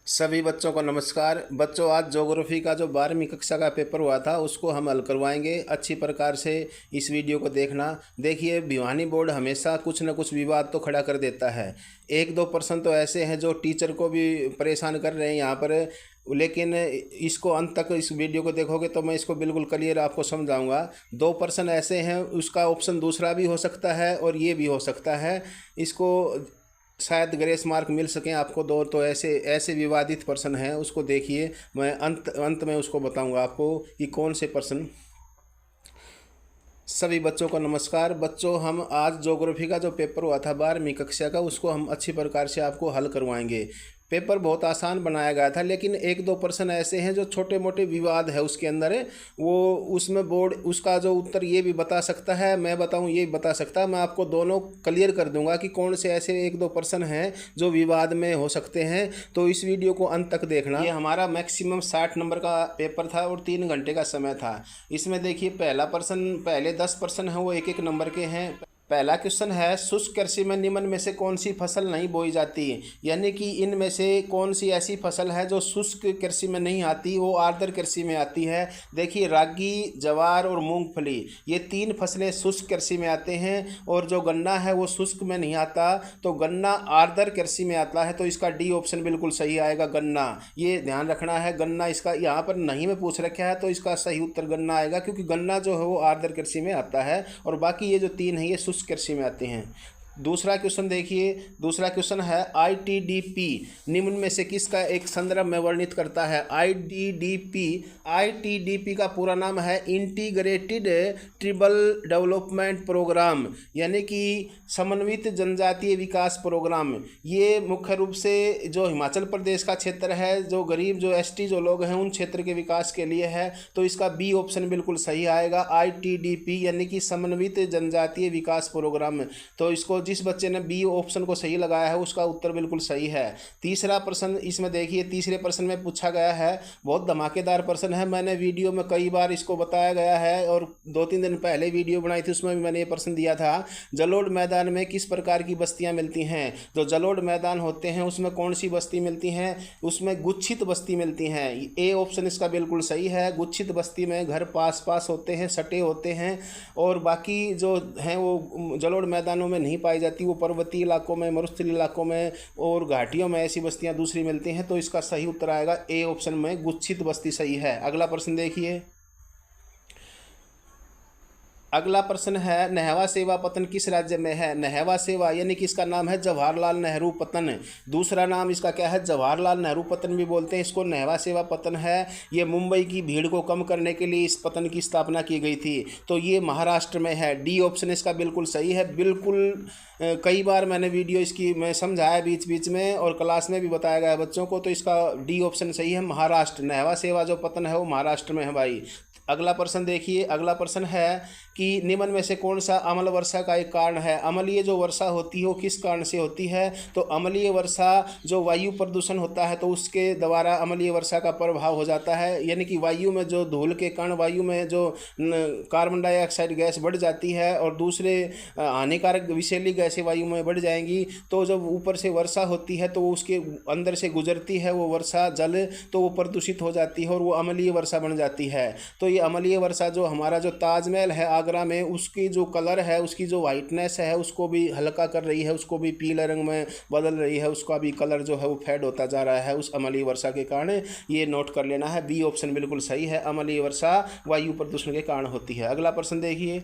सभी बच्चों को नमस्कार। बच्चों, आज ज्योग्राफी का जो 12वीं कक्षा का पेपर हुआ था उसको हम हल करवाएंगे। अच्छी प्रकार से इस वीडियो को देखना। देखिए, भिवानी बोर्ड हमेशा कुछ न कुछ विवाद तो खड़ा कर देता है। एक दो पर्सन तो ऐसे हैं जो टीचर को भी परेशान कर रहे हैं यहाँ पर, लेकिन इसको अंत तक इस वीडियो को देखोगे तो मैं इसको बिल्कुल क्लियर आपको समझाऊंगा। 2% ऐसे हैं, उसका ऑप्शन दूसरा भी हो सकता है और ये भी हो सकता है। इसको शायद ग्रेस मार्क मिल सकें आपको। दो तो ऐसे ऐसे विवादित पर्सन हैं, उसको देखिए। मैं अंत अंत में उसको बताऊंगा आपको कि कौन से पर्सन। सभी बच्चों को नमस्कार। बच्चों, हम आज ज्योग्राफी का जो पेपर हुआ था 12वीं कक्षा का, उसको हम अच्छी प्रकार से आपको हल करवाएंगे। पेपर बहुत आसान बनाया गया था, लेकिन एक दो पर्सन ऐसे हैं जो छोटे मोटे विवाद है उसके अंदर है। वो उसमें बोर्ड उसका जो उत्तर ये भी बता सकता है, मैं बताऊं ये भी बता सकता है। मैं आपको दोनों क्लियर कर दूंगा कि कौन से ऐसे एक दो पर्सन हैं जो विवाद में हो सकते हैं। तो इस वीडियो को अंत तक देखना। ये हमारा मैक्सिमम 60 नंबर का पेपर था और 3 घंटे का समय था। इसमें देखिए, पहले 10 पर्सन हैं, वो एक एक नंबर के हैं। पहला क्वेश्चन है, शुष्क कृषि में निम्न में से कौन सी फसल नहीं बोई जाती। यानी कि इनमें से कौन सी ऐसी फसल है जो शुष्क कृषि में नहीं आती, वो आर्द्र कृषि में आती है। देखिए, रागी, ज्वार और मूंगफली, ये 3 फसलें शुष्क कृषि में आते हैं। और जो गन्ना है वो शुष्क में नहीं आता, तो गन्ना आर्द्र कृषि में आता है। तो इसका डी ऑप्शन बिल्कुल सही आएगा, गन्ना। ये ध्यान रखना है, गन्ना इसका यहाँ पर नहीं में पूछ रखा है, तो इसका सही उत्तर गन्ना आएगा, क्योंकि गन्ना जो है वो आर्द्र कृषि में आता है और बाकी ये जो 3 है ये शुष्क कृषि में आते हैं। दूसरा क्वेश्चन देखिए। दूसरा क्वेश्चन है, आईटीडीपी निम्न में से किसका एक संदर्भ में वर्णित करता है। आईटीडीपी का पूरा नाम है इंटीग्रेटेड ट्रिबल डेवलपमेंट प्रोग्राम, यानी कि समन्वित जनजातीय विकास प्रोग्राम। ये मुख्य रूप से जो हिमाचल प्रदेश का क्षेत्र है, जो गरीब जो एसटी जो लोग हैं उन क्षेत्र के विकास के लिए है। तो इसका बी ऑप्शन बिल्कुल सही आएगा, आईटीडीपी यानी कि समन्वित जनजातीय विकास प्रोग्राम। तो इसको जिस बच्चे ने बी ऑप्शन को सही लगाया है उसका उत्तर बिल्कुल सही है। तीसरा प्रश्न इसमें देखिए, तीसरे प्रश्न में पूछा गया है, बहुत धमाकेदार प्रश्न है। मैंने वीडियो में कई बार इसको बताया गया है और 2-3 दिन पहले वीडियो बनाई थी, उसमें भी मैंने ये प्रश्न दिया था। जलोढ़ मैदान में किस प्रकार की बस्तियां मिलती हैं। जो जलोढ़ मैदान होते हैं उसमें कौन सी बस्ती मिलती हैं, उसमें गुच्छित बस्ती मिलती हैं। ए ऑप्शन इसका बिल्कुल सही है। गुच्छित बस्ती में घर पास पास होते हैं, सटे होते हैं, और बाकी जो हैं वो जलोढ़ मैदानों में नहीं पाई जाती। वो पर्वतीय इलाकों में, मरुस्थलीय इलाकों में और घाटियों में ऐसी बस्तियां दूसरी मिलती हैं। तो इसका सही उत्तर आएगा ए ऑप्शन में, गुच्छित बस्ती सही है। अगला प्रश्न देखिए। अगला प्रश्न है, नेहवा सेवा पतन किस राज्य में है। नेहवा सेवा यानी कि इसका नाम है जवाहरलाल नेहरू पतन। दूसरा नाम इसका क्या है, जवाहरलाल नेहरू पतन भी बोलते हैं इसको, नेहवा सेवा पतन है। ये मुंबई की भीड़ को कम करने के लिए इस पतन की स्थापना की गई थी। तो ये महाराष्ट्र में है। डी ऑप्शन इसका बिल्कुल सही है। बिल्कुल कई बार मैंने वीडियो इसकी मैं समझाया बीच बीच में, और क्लास में भी बताया गया बच्चों को। तो इसका डी ऑप्शन सही है, महाराष्ट्र। नेहवा सेवा जो पतन है वो महाराष्ट्र में है भाई। अगला प्रश्न देखिए। अगला प्रश्न है कि निम्न में से कौन सा अम्ल वर्षा का एक कारण है। अम्लीय जो वर्षा होती है वो किस कारण से होती है। तो अम्लीय वर्षा जो वायु प्रदूषण होता है तो उसके द्वारा अम्लीय वर्षा का प्रभाव हो जाता है। यानी कि वायु में जो धूल के कारण वायु में जो कार्बन डाइऑक्साइड गैस बढ़ जाती है और दूसरे हानिकारक विषैली गैसें वायु में बढ़ जाएंगी। तो जब ऊपर से वर्षा होती है तो उसके अंदर से गुजरती है वो वर्षा जल, तो वो प्रदूषित हो जाती है और वो अम्लीय वर्षा बन जाती है। तो ये अम्लीय वर्षा जो हमारा जो ताजमहल है आगरा में, उसकी जो कलर है, उसकी जो वाइटनेस है उसको भी हल्का कर रही है, उसको भी पीले रंग में बदल रही है, उसका भी कलर जो है वो फेड होता जा रहा है उस अम्लीय वर्षा के कारण। ये नोट कर लेना है, बी ऑप्शन बिल्कुल सही है, अम्लीय वर्षा वायु प्रदूषण के कारण होती है। अगला प्रश्न देखिए।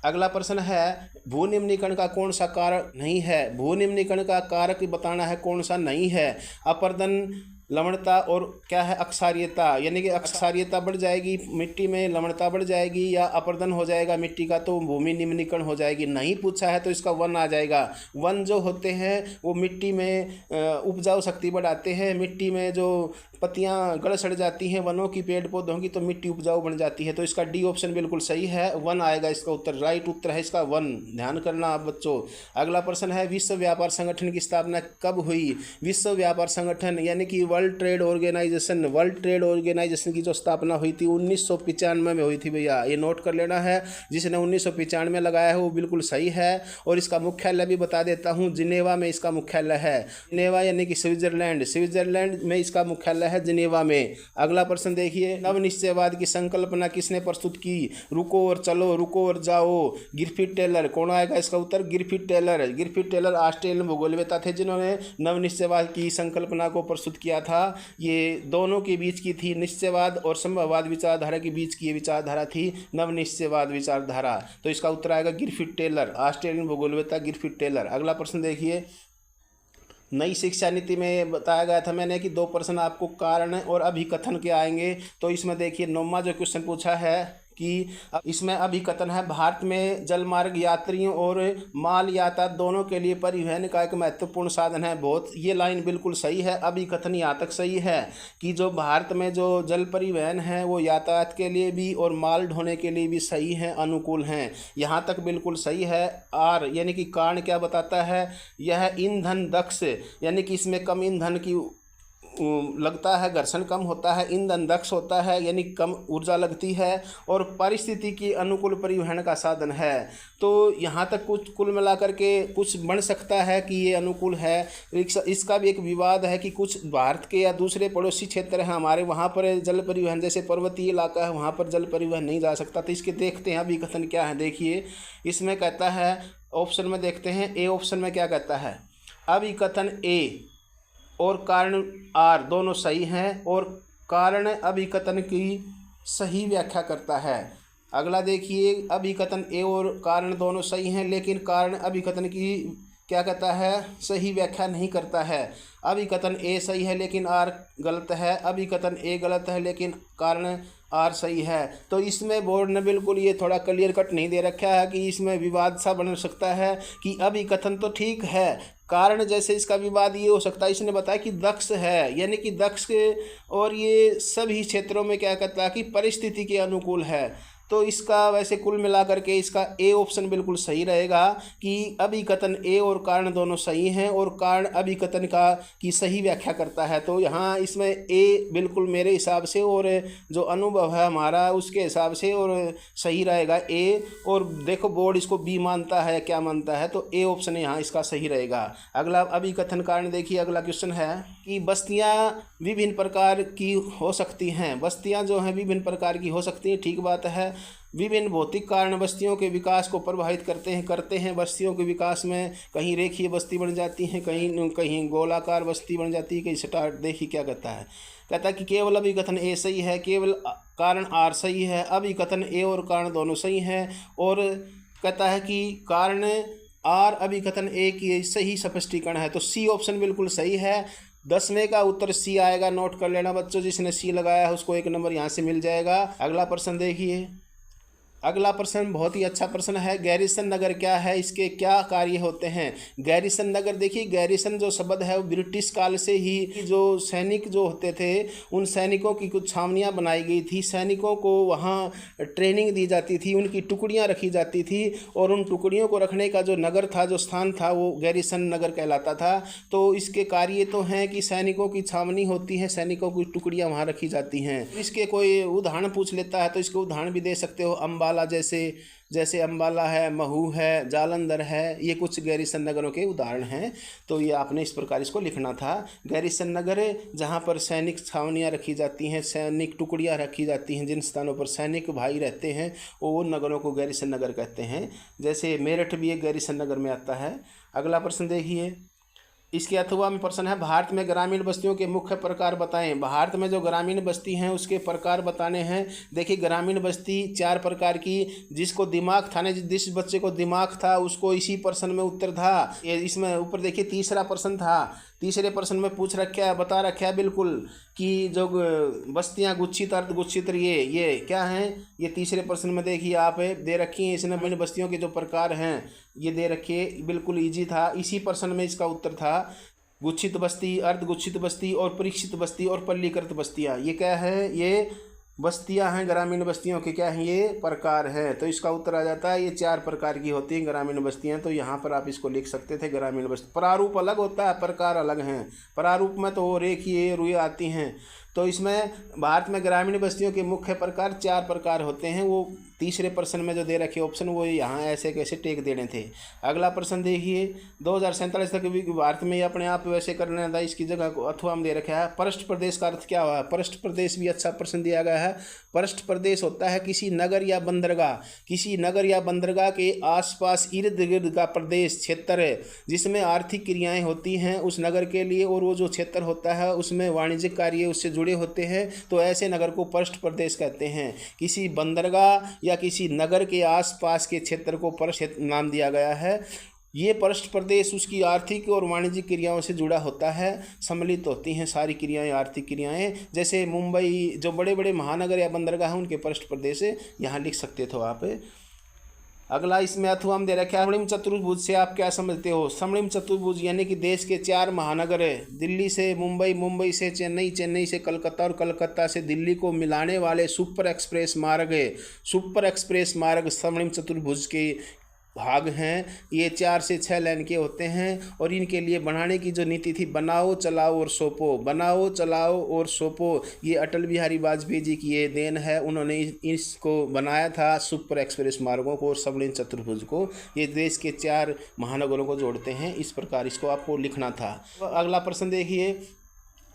अगला प्रश्न है, भू निम्नीकरण का कौन सा कारक नहीं है। भू निम्नीकरण का कारक बताना है कौन सा नहीं है। अपर्दन, लवणता और क्या है, अक्षारीयता। यानी कि अक्षारीयता बढ़ जाएगी मिट्टी में, लवणता बढ़ जाएगी, या अपर्दन हो जाएगा मिट्टी का तो भूमि निम्नीकरण हो जाएगी। नहीं पूछा है तो इसका वन आ जाएगा। वन जो होते हैं वो मिट्टी में उपजाऊ शक्ति बढ़ाते हैं। मिट्टी में जो पत्तियां गड़ सड़ जाती हैं वनों की, पेड़ पौधों की, तो मिट्टी उपजाऊ बन जाती है। तो इसका डी ऑप्शन बिल्कुल सही है, वन आएगा इसका उत्तर। राइट उत्तर है इसका वन। ध्यान करना आप बच्चों। अगला प्रश्न है, विश्व व्यापार संगठन की स्थापना कब हुई। विश्व व्यापार संगठन यानी कि वर्ल्ड ट्रेड ऑर्गेनाइजेशन की जो स्थापना हुई थी 1995 में हुई थी भैया, ये नोट कर लेना है। जिसने 1995 में लगाया है वो बिल्कुल सही है। और इसका मुख्यालय भी बता देता हूँ, जिनेवा में इसका मुख्यालय है। जिनेवा यानी कि स्विट्जरलैंड में इसका मुख्यालय है, जिनेवा में। अगला प्रश्न देखिए, नवनिश्चयवाद की संकल्पना किसने प्रस्तुत की? रुको और चलो, रुको और जाओ, गिरफिट टेलर। कौन आएगा इसका उत्तर? गिरफिट टेलर ऑस्ट्रेलियन भूगोलवेत्ता थे जिन्होंने नवनिश्चयवाद की संकल्पना को प्रस्तुत किया था। ये दोनों के बीच की थी, निश्चयवाद और संभववाद विचारधारा के बीच की ये विचारधारा थी नवनिश्चयवाद विचारधारा। तो इसका उत्तर आएगा गिरफिट टेलर, ऑस्ट्रेलियन भूगोलवेत्ता गिरफिट टेलर। अगला प्रश्न देखिए, नई शिक्षा नीति में बताया गया था मैंने कि 2 प्रश्न आपको कारण और अभिकथन के आएंगे। तो इसमें देखिए 9वां जो क्वेश्चन पूछा है कि इसमें अभिकथन है, भारत में जलमार्ग यात्रियों और माल यातायात दोनों के लिए परिवहन का एक महत्वपूर्ण साधन है। बहुत, ये लाइन बिल्कुल सही है। अभिकथन यहाँ तक सही है कि जो भारत में जो जल परिवहन है वो यातायात के लिए भी और माल ढोने के लिए भी सही है, अनुकूल हैं, यहाँ तक बिल्कुल सही है। आर यानी कि कारण क्या बताता है? यह ईंधन दक्ष, यानी कि इसमें कम ईंधन की लगता है, घर्षण कम होता है, ईंधन दक्ष होता है, यानी कम ऊर्जा लगती है, और परिस्थिति की अनुकूल परिवहन का साधन है। तो यहाँ तक कुछ कुल मिलाकर के कुछ बन सकता है कि ये अनुकूल है। इसका भी एक विवाद है कि कुछ भारत के या दूसरे पड़ोसी क्षेत्र हैं हमारे, वहाँ पर जल परिवहन, जैसे पर्वतीय इलाका है वहाँ पर जल परिवहन नहीं जा सकता। तो इसके देखते हैं अभी कथन क्या है। देखिए इसमें कहता है, ऑप्शन में देखते हैं, ए ऑप्शन में क्या कहता है? अभिकथन ए और कारण आर दोनों सही हैं और कारण अभिकथन की सही व्याख्या करता है। अगला देखिए, अभिकथन ए और कारण दोनों सही हैं लेकिन कारण अभिकथन की क्या कहता है? सही व्याख्या नहीं करता है। अभिकथन ए सही है लेकिन आर गलत है, अभिकथन ए गलत है लेकिन कारण आर सही है। तो इसमें बोर्ड ने बिल्कुल ये थोड़ा क्लियर कट नहीं दे रखा है कि इसमें विवाद सा बन सकता है कि अभिकथन तो ठीक है, कारण जैसे इसका विवाद ये हो सकता है, इसने बताया कि दक्ष है, यानी कि दक्ष और ये सभी क्षेत्रों में क्या कहता है कि परिस्थिति के अनुकूल है। तो इसका वैसे कुल मिलाकर के इसका ए ऑप्शन बिल्कुल सही रहेगा कि अभिकथन ए और कारण दोनों सही हैं और कारण अभिकथन की सही व्याख्या करता है। तो यहाँ इसमें ए बिल्कुल मेरे हिसाब से और जो अनुभव है हमारा उसके हिसाब से और सही रहेगा ए। और देखो बोर्ड इसको बी मानता है, क्या मानता है, तो ए ऑप्शन यहाँ इसका सही रहेगा। अगला अभिकथन कारण देखिए, अगला क्वेश्चन है कि बस्तियाँ विभिन्न प्रकार की हो सकती हैं। बस्तियाँ जो हैं विभिन्न प्रकार की हो सकती हैं, ठीक बात है। विभिन्न भौतिक कारण बस्तियों के विकास को प्रभावित करते हैं। बस्तियों के विकास में कहीं रेखीय बस्ती बन जाती है, कहीं गोलाकार बस्ती बन जाती है, कहीं स्टार्ट। देखिए क्या कहता है कि केवल अभिकथन ए सही है, केवल कारण आर सही है, अभिकथन ए और कारण दोनों सही हैं। और कहता है कि कारण आर अभिकथन ए की सही स्पष्टीकरण है। तो सी ऑप्शन बिल्कुल सही है। 10वें का उत्तर सी आएगा, नोट कर लेना बच्चों। जिसने सी लगाया है उसको 1 नंबर यहाँ से मिल जाएगा। अगला प्रश्न देखिए, अगला प्रश्न बहुत ही अच्छा प्रश्न है। गैरिसन नगर क्या है, इसके क्या कार्य होते हैं? गैरिसन नगर, देखिए गैरिसन जो शब्द है वो ब्रिटिश काल से ही जो सैनिक जो होते थे उन सैनिकों की कुछ छावनियाँ बनाई गई थी। सैनिकों को वहाँ ट्रेनिंग दी जाती थी, उनकी टुकड़ियाँ रखी जाती थी और उन टुकड़ियों को रखने का जो नगर था, जो स्थान था, वो गैरिसन नगर कहलाता था। तो इसके कार्य तो हैं कि सैनिकों की छावनी होती है, सैनिकों की टुकड़ियाँ वहाँ रखी जाती हैं। इसके कोई उदाहरण पूछ लेता है तो इसके उदाहरण भी दे सकते हो। अम्बाला जैसे अम्बाला है, महू है, जालंधर है, ये कुछ गैरिसन नगरों के उदाहरण हैं। तो ये आपने इस प्रकार इसको लिखना था। गैरिसन नगर जहाँ पर सैनिक छावनियाँ रखी जाती हैं, सैनिक टुकड़ियाँ रखी जाती हैं, जिन स्थानों पर सैनिक भाई रहते हैं वो नगरों को गैरिसन नगर कहते हैं। जैसे मेरठ भी एक गैरिसन नगर में आता है। अगला प्रश्न देखिए, इसके अथवा में प्रश्न है, भारत में ग्रामीण बस्तियों के मुख्य प्रकार बताएं। भारत में जो ग्रामीण बस्ती हैं उसके प्रकार बताने हैं। देखिए ग्रामीण बस्ती 4 प्रकार की, जिसको दिमाग था ना, जिस बच्चे को दिमाग था उसको इसी प्रश्न में उत्तर था। ये इसमें ऊपर देखिए तीसरा प्रश्न था, तीसरे प्रश्न में पूछ रखा है, बता रखा है बिल्कुल कि जो बस्तियां गुच्छित अर्ध गुच्छित ये क्या हैं, ये तीसरे प्रश्न में देखिए आप दे रखी हैं। इसमें विभिन्न बस्तियों के जो प्रकार हैं ये दे रखे, बिल्कुल ईजी था। इसी प्रश्न में इसका उत्तर था गुच्छित बस्ती, अर्ध गुच्छित बस्ती और परीक्षित बस्ती और पल्लीकृत बस्तियाँ। ये क्या है, ये बस्तियां हैं ग्रामीण बस्तियों के क्या हैं ये प्रकार हैं। तो इसका उत्तर आ जाता है ये 4 प्रकार की होती हैं ग्रामीण बस्तियां। तो यहाँ पर आप इसको लिख सकते थे ग्रामीण बस्ती। प्रारूप अलग होता है, प्रकार अलग हैं। प्रारूप में तो रेखीय रुई आती हैं। तो इसमें भारत में ग्रामीण बस्तियों के मुख्य प्रकार 4 प्रकार होते हैं। वो तीसरे प्रश्न में जो दे रखे ऑप्शन वो यहाँ ऐसे कैसे टेक देने थे। अगला प्रश्न देखिए, 2047 तक भी भारत में अपने आप वैसे करना था, इसकी जगह को अथवा में दे रखा है। पृष्ठ प्रदेश का अर्थ क्या हुआ? पृष्ठ प्रदेश भी अच्छा प्रश्न दिया गया है। पृष्ठ प्रदेश होता है किसी नगर या बंदरगाह, किसी नगर या बंदरगाह के आसपास इर्द गिर्द का प्रदेश क्षेत्र है जिसमें आर्थिक क्रियाएं होती हैं उस नगर के लिए, और वो जो क्षेत्र होता है उसमें वाणिज्यिक कार्य उससे जुड़े होते हैं। तो ऐसे नगर को पृष्ठ प्रदेश कहते हैं। किसी बंदरगाह या किसी नगर के आसपास के क्षेत्र को पृष्ठ नाम दिया गया है। ये पृष्ठ प्रदेश उसकी आर्थिक और वाणिज्यिक क्रियाओं से जुड़ा होता है, सम्मिलित होती हैं सारी क्रियाएं, आर्थिक क्रियाएं। जैसे मुंबई, जो बड़े बड़े महानगर या बंदरगाह हैं उनके पृष्ठ प्रदेश यहाँ लिख सकते थे आप। अगला इसमें अथवा हम दे रखे हैं। स्वर्णिम चतुर्भुज से आप क्या समझते हो? स्वर्णिम चतुर्भुज यानी कि देश के 4 महानगर है, दिल्ली से मुंबई, मुंबई से चेन्नई, चेन्नई से कलकत्ता और कलकत्ता से दिल्ली को मिलाने वाले सुपर एक्सप्रेस मार्ग है। सुपर एक्सप्रेस मार्ग स्वर्णिम चतुर्भुज के भाग हैं। ये 4 से 6 लाइन के होते हैं और इनके लिए बनाने की जो नीति थी, बनाओ चलाओ और सौंपो, बनाओ चलाओ और सौंपो, ये अटल बिहारी वाजपेयी जी की ये देन है। उन्होंने इसको बनाया था सुपर एक्सप्रेस मार्गों को और स्वर्णिम चतुर्भुज को। ये देश के 4 महानगरों को जोड़ते हैं। इस प्रकार इसको आपको लिखना था। अगला प्रश्न देखिए,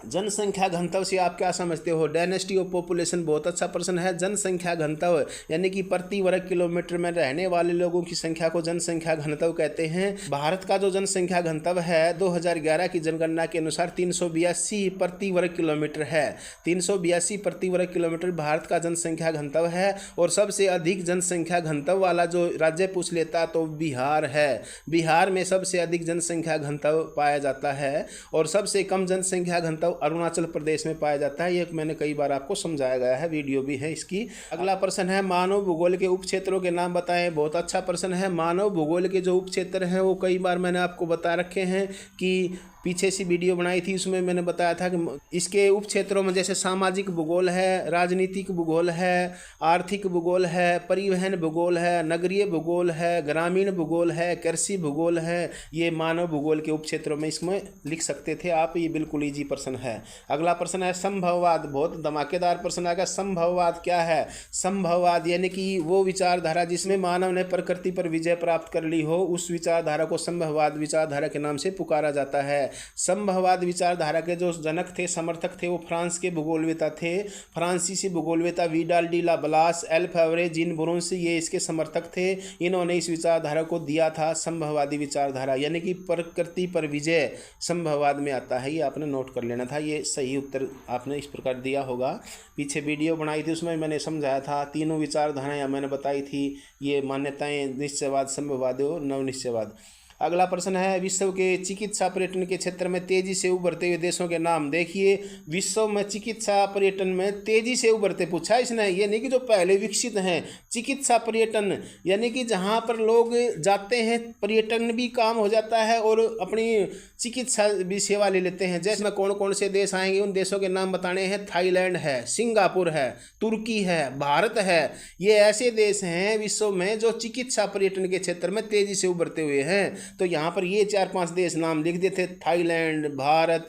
जनसंख्या घनत्व से आप क्या समझते हो? डेंसिटी ऑफ पॉपुलेशन बहुत अच्छा प्रश्न है। जनसंख्या घनत्व यानी कि प्रति वर्ग किलोमीटर में रहने वाले लोगों की संख्या को जनसंख्या घनत्व कहते हैं। भारत का जो जनसंख्या घनत्व है 2011 की जनगणना के अनुसार 382 प्रति वर्ग किलोमीटर है। 382 प्रति वर्ग किलोमीटर भारत का जनसंख्या घनत्व है। और सबसे अधिक जनसंख्या घनत्व वाला जो राज्य पूछ लेता तो बिहार है। बिहार में सबसे अधिक जनसंख्या घनत्व पाया जाता है और सबसे कम जनसंख्या घनत्व अरुणाचल प्रदेश में पाया जाता है। ये मैंने कई बार आपको समझाया गया है, वीडियो भी है इसकी। अगला प्रश्न है, मानव भूगोल के उप क्षेत्रों के नाम बताएं। बहुत अच्छा प्रश्न है। मानव भूगोल के जो उप क्षेत्र हैं वो कई बार मैंने आपको बता रखे हैं कि पीछे से वीडियो बनाई थी, उसमें मैंने बताया था कि इसके उप क्षेत्रों में जैसे सामाजिक भूगोल है, राजनीतिक भूगोल है, आर्थिक भूगोल है, परिवहन भूगोल है, नगरीय भूगोल है, ग्रामीण भूगोल है, कृषि भूगोल है। ये मानव भूगोल के उप क्षेत्रों में इसमें लिख सकते थे आप। ये बिल्कुल ईजी प्रश्न है। अगला प्रश्न है संभववाद। बहुत धमाकेदार प्रश्न आएगा। संभववाद क्या है? संभववाद यानी कि वो विचारधारा जिसमें मानव ने प्रकृति पर विजय प्राप्त कर ली हो, उस विचारधारा को संभववाद विचारधारा के नाम से पुकारा जाता है। संभववाद विचारधारा के जो जनक थे, समर्थक थे, वो फ्रांस के भूगोलवेता थे। फ्रांसीसी भूगोलवेता विडाल डी ला ब्लास, एल फेवरे, जीन ब्रुन्स, ये इसके समर्थक थे। इन्होंने इस विचारधारा को दिया था संभववादी विचारधारा, यानी कि प्रकृति पर विजय संभववाद में आता है। ये आपने नोट कर लेना था। ये सही उत्तर आपने इस प्रकार दिया होगा। पीछे वीडियो बनाई थी उसमें मैंने समझाया था। तीनों विचारधाराएं मैंने बताई थी। ये मान्यताएं निश्चयवाद, संभववाद और नवनिश्चयवाद। अगला प्रश्न है, विश्व के चिकित्सा पर्यटन के क्षेत्र में तेजी से उभरते हुए देशों के नाम। देखिए, विश्व में चिकित्सा पर्यटन में तेजी से उभरते पूछा इसने। ये नहीं कि जो पहले विकसित हैं। चिकित्सा पर्यटन यानी कि जहाँ पर लोग जाते हैं, पर्यटन भी काम हो जाता है और अपनी चिकित्सा भी सेवा ले लेते हैं। जैसे कौन कौन से देश आएंगे, उन देशों के नाम बताने हैं। थाईलैंड है, सिंगापुर है, तुर्की है, भारत है। ये ऐसे देश हैं विश्व में जो चिकित्सा पर्यटन के क्षेत्र में तेजी से उभरते हुए हैं। तो यहाँ पर ये 4-5 देश नाम लिख देते, थाईलैंड, भारत,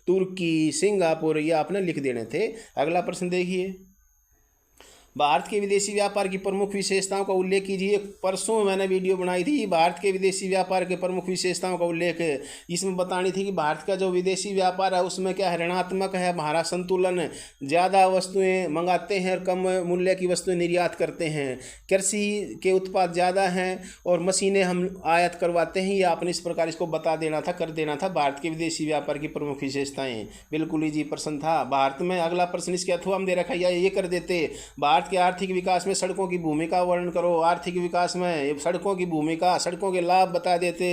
तुर्की, सिंगापुर, ये आपने लिख देने थे। अगला प्रश्न देखिए, भारत के विदेशी व्यापार की प्रमुख विशेषताओं का उल्लेख कीजिए। परसों मैंने वीडियो बनाई थी, भारत के विदेशी व्यापार के प्रमुख विशेषताओं का उल्लेख है। इसमें बतानी थी कि भारत का जो विदेशी व्यापार है उसमें क्या है, ऋणात्मक है, हमारा संतुलन, ज़्यादा वस्तुएं मंगाते हैं और कम मूल्य की वस्तुएं निर्यात करते हैं, कृषि के उत्पाद ज़्यादा हैं और मशीनें हम आयात करवाते हैं। ये आपने इस प्रकार इसको बता देना था, कर देना था। भारत के विदेशी व्यापार की प्रमुख विशेषताएँ, बिल्कुल ईजी प्रश्न था। भारत में अगला प्रश्न इसके अथवा हम दे रखा, या ये कर देते, भारत के आर्थिक विकास में सड़कों की भूमिका वर्णन करो। आर्थिक विकास में सड़कों की भूमिका, सड़कों के लाभ बता देते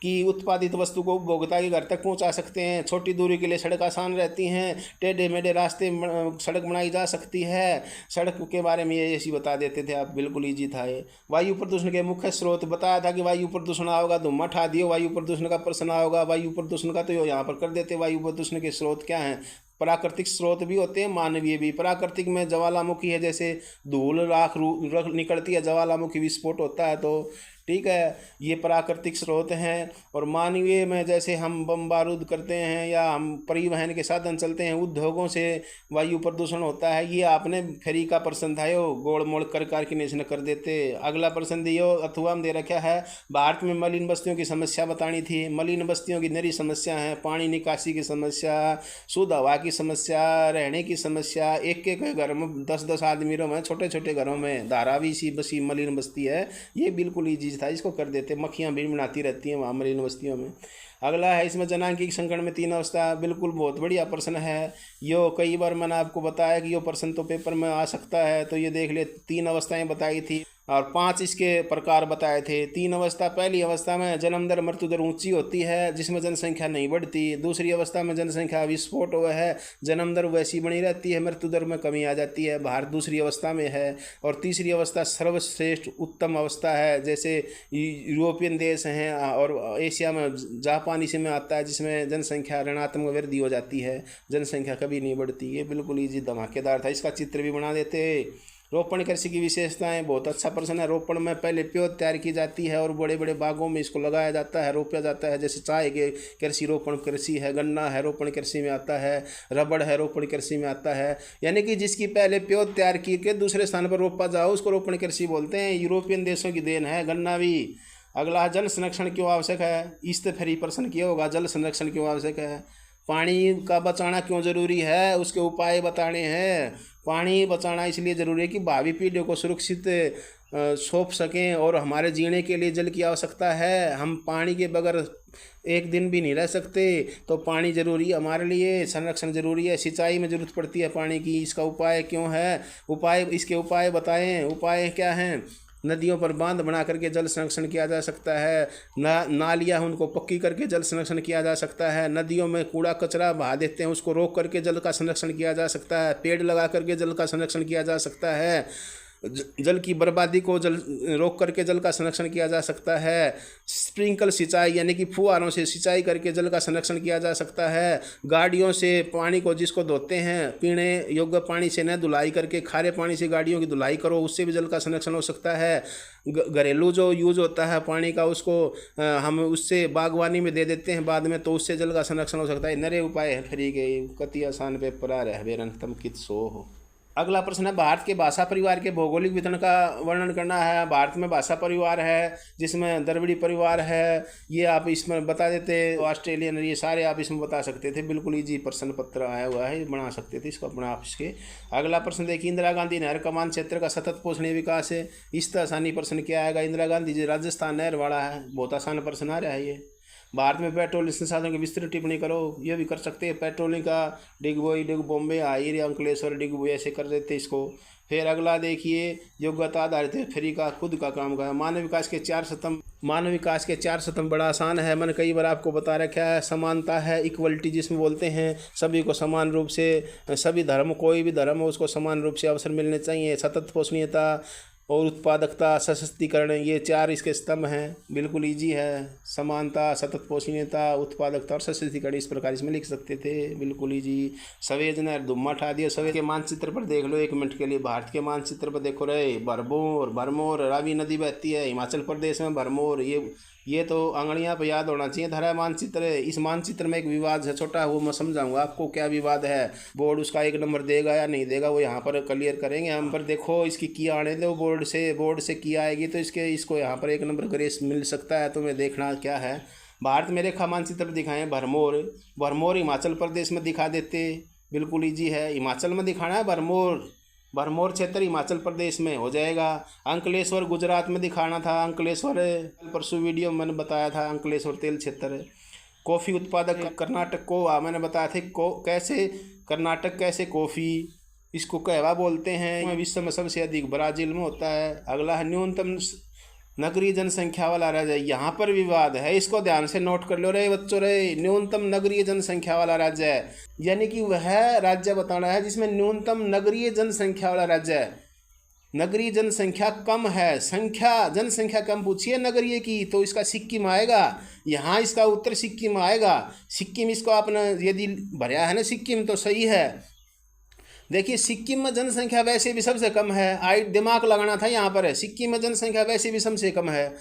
कि उत्पादित वस्तु को उपभोक्ता के घर तक पहुंचा सकते हैं, छोटी दूरी के लिए सड़क आसान रहती हैं, टेढ़े मेढ़े रास्ते सड़क बनाई जा सकती है। सड़क के बारे में ये ऐसी बता देते थे आप, बिल्कुल ईजी था ये। वायु प्रदूषण के मुख्य स्रोत बताया था कि वायु प्रदूषण आओगा, धुआं ठा दियो, वायु प्रदूषण का प्रश्न आओगा। वायु प्रदूषण का तो यहाँ पर कर देते, वायु प्रदूषण के स्रोत क्या हैं, प्राकृतिक स्रोत भी होते हैं, मानवीय भी। प्राकृतिक में ज्वालामुखी है, जैसे धूल राख निकलती है, ज्वालामुखी विस्फोट होता है, तो ठीक है, ये प्राकृतिक स्रोत हैं। और मानवीय में जैसे हम बम बारूद करते हैं या हम परिवहन के साधन चलते हैं, उद्योगों से वायु प्रदूषण होता है। ये आपने फ्री का प्रश्न था, यो गोड़ मोड़ कर के नेशन कर देते। अगला प्रश्न दियो अथवा में दे रखा है, भारत में मलिन बस्तियों की समस्या बतानी थी। मलिन बस्तियों की नरी समस्या है, पानी निकासी की समस्या, शुद्ध हवा की समस्या, रहने की समस्या। एक एक घर में 10-10 आदमी में, छोटे छोटे घरों में धारावी सी बसी मलिन बस्ती है। ये बिल्कुल ईजी था, इसको कर देते। मक्खियाँ भी बनाती रहती हैं वहाँ मलिन बस्तियों में। अगला है, इसमें जनांगिक संकट में 3 अवस्था, बिल्कुल बहुत बढ़िया प्रश्न है। यो कई बार मैंने आपको बताया कि यो प्रश्न तो पेपर में आ सकता है, तो ये देख ले, 3 अवस्थाएं बताई थी और 5 इसके प्रकार बताए थे। 3 अवस्था, पहली अवस्था में जन्म दर मृत्यु दर ऊंची होती है, जिसमें जनसंख्या नहीं बढ़ती। दूसरी अवस्था में जनसंख्या विस्फोट हुआ है, जन्म दर वैसी बनी रहती है, मृत्यु दर में कमी आ जाती है। भारत दूसरी अवस्था में है। और तीसरी अवस्था सर्वश्रेष्ठ उत्तम अवस्था है, जैसे यूरोपियन देश हैं और एशिया में जापान इसी में आता है, जिसमें जनसंख्या ऋणात्मक वृद्धि हो जाती है, जनसंख्या कभी नहीं बढ़ती। ये बिल्कुल ईजी धमाकेदार था, इसका चित्र भी बना देते। रोपण कृषि की विशेषताएं, बहुत अच्छा प्रश्न है। रोपण में पहले प्योत तैयार की जाती है और बड़े बड़े बागों में इसको लगाया जाता है, रोपा जाता है। जैसे चाय के कृषि रोपण कृषि है, गन्ना है रोपण कृषि में आता है, रबड़ है रोपण कृषि में आता है। यानी कि जिसकी पहले प्योत तैयार की के दूसरे स्थान पर रोपा जाओ, उसको रोपण कृषि बोलते हैं। यूरोपियन देशों की देन है गन्ना भी। अगला, जल संरक्षण क्यों आवश्यक है? इस तो फ्री प्रश्न किया होगा, जल संरक्षण क्यों आवश्यक है? पानी का बचाना क्यों जरूरी है, उसके उपाय बताने हैं। पानी बचाना इसलिए ज़रूरी है कि भावी पीढ़ियों को सुरक्षित सौंप सकें, और हमारे जीने के लिए जल की आवश्यकता है। हम पानी के बगैर एक दिन भी नहीं रह सकते, तो पानी ज़रूरी है हमारे लिए, संरक्षण ज़रूरी है। सिंचाई में ज़रूरत पड़ती है पानी की, इसका उपाय क्यों है? इसके उपाय बताएं। उपाय क्या हैं? नदियों पर बांध बना करके जल संरक्षण किया जा सकता है। नालियाँ उनको पक्की करके जल संरक्षण किया जा सकता है। नदियों में कूड़ा कचरा बहा देते हैं, उसको रोक करके जल का संरक्षण किया जा सकता है। पेड़ लगा करके जल का संरक्षण किया जा सकता है। जल की बर्बादी को रोक करके जल का संरक्षण किया जा सकता है। स्प्रिंकल सिंचाई यानी कि फुहारों से सिंचाई करके जल का संरक्षण किया जा सकता है। गाड़ियों से पानी को जिसको धोते हैं, पीने योग्य पानी से न धुलाई करके खारे पानी से गाड़ियों की धुलाई करो, उससे भी जल का संरक्षण हो सकता है। घरेलू जो यूज होता है पानी का, उसको हम उससे बागवानी में दे देते हैं बाद में, तो उससे जल का संरक्षण हो सकता है। नरे उपाय है फ्री के, कति आसान पेपर आ रहे बेरन तम कित सो हो। अगला प्रश्न है, भारत के भाषा परिवार के भौगोलिक वितरण का वर्णन करना है। भारत में भाषा परिवार है, जिसमें द्रविड़ परिवार है, ये आप इसमें बता देते। ऑस्ट्रेलियन, ये सारे आप इसमें बता सकते थे। बिल्कुल इजी प्रश्न पत्र आया हुआ है, बना सकते थे इसको अपना आप इसके। अगला प्रश्न देखिए, इंदिरा गांधी नहर कमान क्षेत्र का सतत पोषणीय विकास है। इस तरह आसानी प्रश्न क्या आएगा? इंदिरा गांधी जी राजस्थान नहर वाला है, बहुत आसान प्रश्न आ रहा है ये। भारत में पेट्रोल संसाधनों की विस्तृत टिप्पणी करो, ये भी कर सकते हैं। पेट्रोलिंग का डिगबोई, डिग बॉम्बे, हाईर, अंकलेश्वर, डिगबोई ऐसे कर देते इसको। फिर अगला देखिए, योग्यता आधारित फ्री का खुद का काम का। मानव विकास के 4 स्तंभ, मानव विकास के 4 स्तंभ बड़ा आसान है, मैंने कई बार आपको बता रखा है। समानता है, इक्वलिटी जिसमें बोलते हैं सभी को समान रूप से, सभी धर्म, कोई भी धर्म हो उसको समान रूप से अवसर मिलने चाहिए। सतत पोषणीयता और उत्पादकता, सशक्तिकरण, ये 4 इसके स्तंभ हैं। बिल्कुल इजी है। समानता, सतत पोषणीयता, उत्पादकता और सशक्तिकरण, इस प्रकार इसमें लिख सकते थे। बिल्कुल इजी। सवेज ने दुम्मा उठा दिया। सवेज के मानचित्र पर देख लो 1 मिनट के लिए। भारत के मानचित्र पर देखो रहे, भरमौर रावी नदी बहती है हिमाचल प्रदेश में। भरमौर, ये तो आंगड़ियाँ पर याद होना चाहिए। धारा मानचित्र है। इस मानचित्र में एक विवाद है छोटा, वो मैं समझाऊंगा आपको क्या विवाद है। बोर्ड उसका 1 नंबर देगा या नहीं देगा, वो यहाँ पर क्लियर करेंगे हम। पर देखो इसकी की आने दो बोर्ड से की आएगी तो इसको यहाँ पर 1 नंबर ग्रेस मिल सकता है। तुम्हें देखना क्या है। भारत में रेखा मानचित्र दिखाएं। भरमौर हिमाचल प्रदेश में दिखा देते। बिल्कुल ईजी है, हिमाचल में दिखाना है। भरमौर क्षेत्र हिमाचल प्रदेश में हो जाएगा। अंकलेश्वर गुजरात में दिखाना था। अंकलेश्वर परसों वीडियो मैंने बताया था, अंकलेश्वर तेल क्षेत्र। कॉफ़ी उत्पादक कर्नाटक को मैंने बताया था कैसे कर्नाटक कैसे कॉफ़ी इसको कहवा बोलते हैं। विश्व में सबसे अधिक ब्राज़ील में होता है। अगला है न्यूनतम नगरीय जनसंख्या वाला राज्य। यहाँ पर विवाद है, इसको ध्यान से नोट कर लो रे बच्चों रे। न्यूनतम नगरीय जनसंख्या वाला राज्य है, यानी कि वह राज्य बताना है जिसमें न्यूनतम नगरीय जनसंख्या वाला राज्य है। नगरीय जनसंख्या कम है, जनसंख्या कम पूछिए नगरीय की तो इसका सिक्किम आएगा। यहाँ इसका उत्तर सिक्किम आएगा। सिक्किम इसको आपने यदि भरया है ना सिक्किम तो सही है। देखिए सिक्किम में जनसंख्या वैसे भी सबसे कम है, आई दिमाग लगाना था यहाँ पर है। सिक्किम में जनसंख्या वैसे भी सबसे कम है,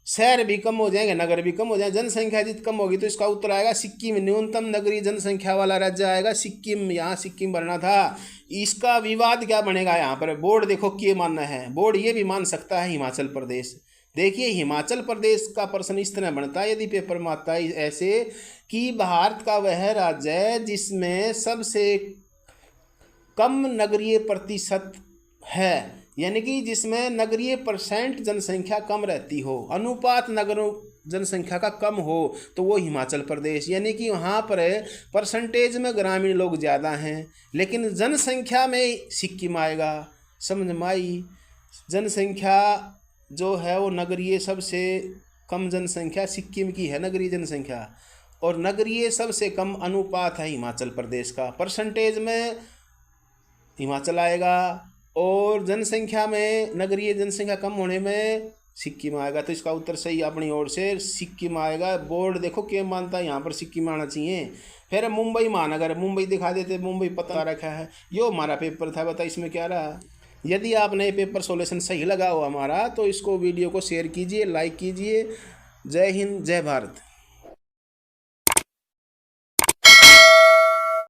शहर भी कम हो जाएंगे, नगर भी कम हो जाएंगे, जनसंख्या जितनी कम होगी तो इसका उत्तर आएगा सिक्किम। न्यूनतम नगरीय जनसंख्या वाला राज्य आएगा सिक्किम। यहाँ सिक्किम भरना था। इसका विवाद क्या बनेगा यहाँ पर? बोर्ड देखो क्या मानना है, बोर्ड ये भी मान सकता है हिमाचल प्रदेश। देखिए हिमाचल प्रदेश का प्रश्न इस तरह बनता है यदि पेपर में आता है ऐसे कि भारत का वह राज्य है जिसमें सबसे कम नगरीय प्रतिशत है, यानी कि जिसमें नगरीय परसेंट जनसंख्या कम रहती हो, अनुपात नगरों जनसंख्या का कम हो, तो वो हिमाचल प्रदेश। यानी कि वहाँ पर परसेंटेज में ग्रामीण लोग ज़्यादा हैं लेकिन जनसंख्या में सिक्किम आएगा। समझ में आई? जनसंख्या जो है वो नगरीय सबसे कम जनसंख्या सिक्किम की है नगरीय जनसंख्या, और नगरीय सबसे कम अनुपात है हिमाचल प्रदेश का। परसेंटेज में हिमाचल आएगा और जनसंख्या में नगरीय जनसंख्या कम होने में सिक्किम आएगा। तो इसका उत्तर सही अपनी ओर से सिक्किम आएगा। बोर्ड देखो क्या मानता है, यहाँ पर सिक्किम आना चाहिए। फिर मुंबई महानगर, मुंबई दिखा देते, मुंबई पता रखा है। यो हमारा पेपर था, बता इसमें क्या रहा। यदि आपने पेपर सॉल्यूशन सही लगा हो हमारा तो इसको वीडियो को शेयर कीजिए, लाइक कीजिए। जय हिंद, जय भारत।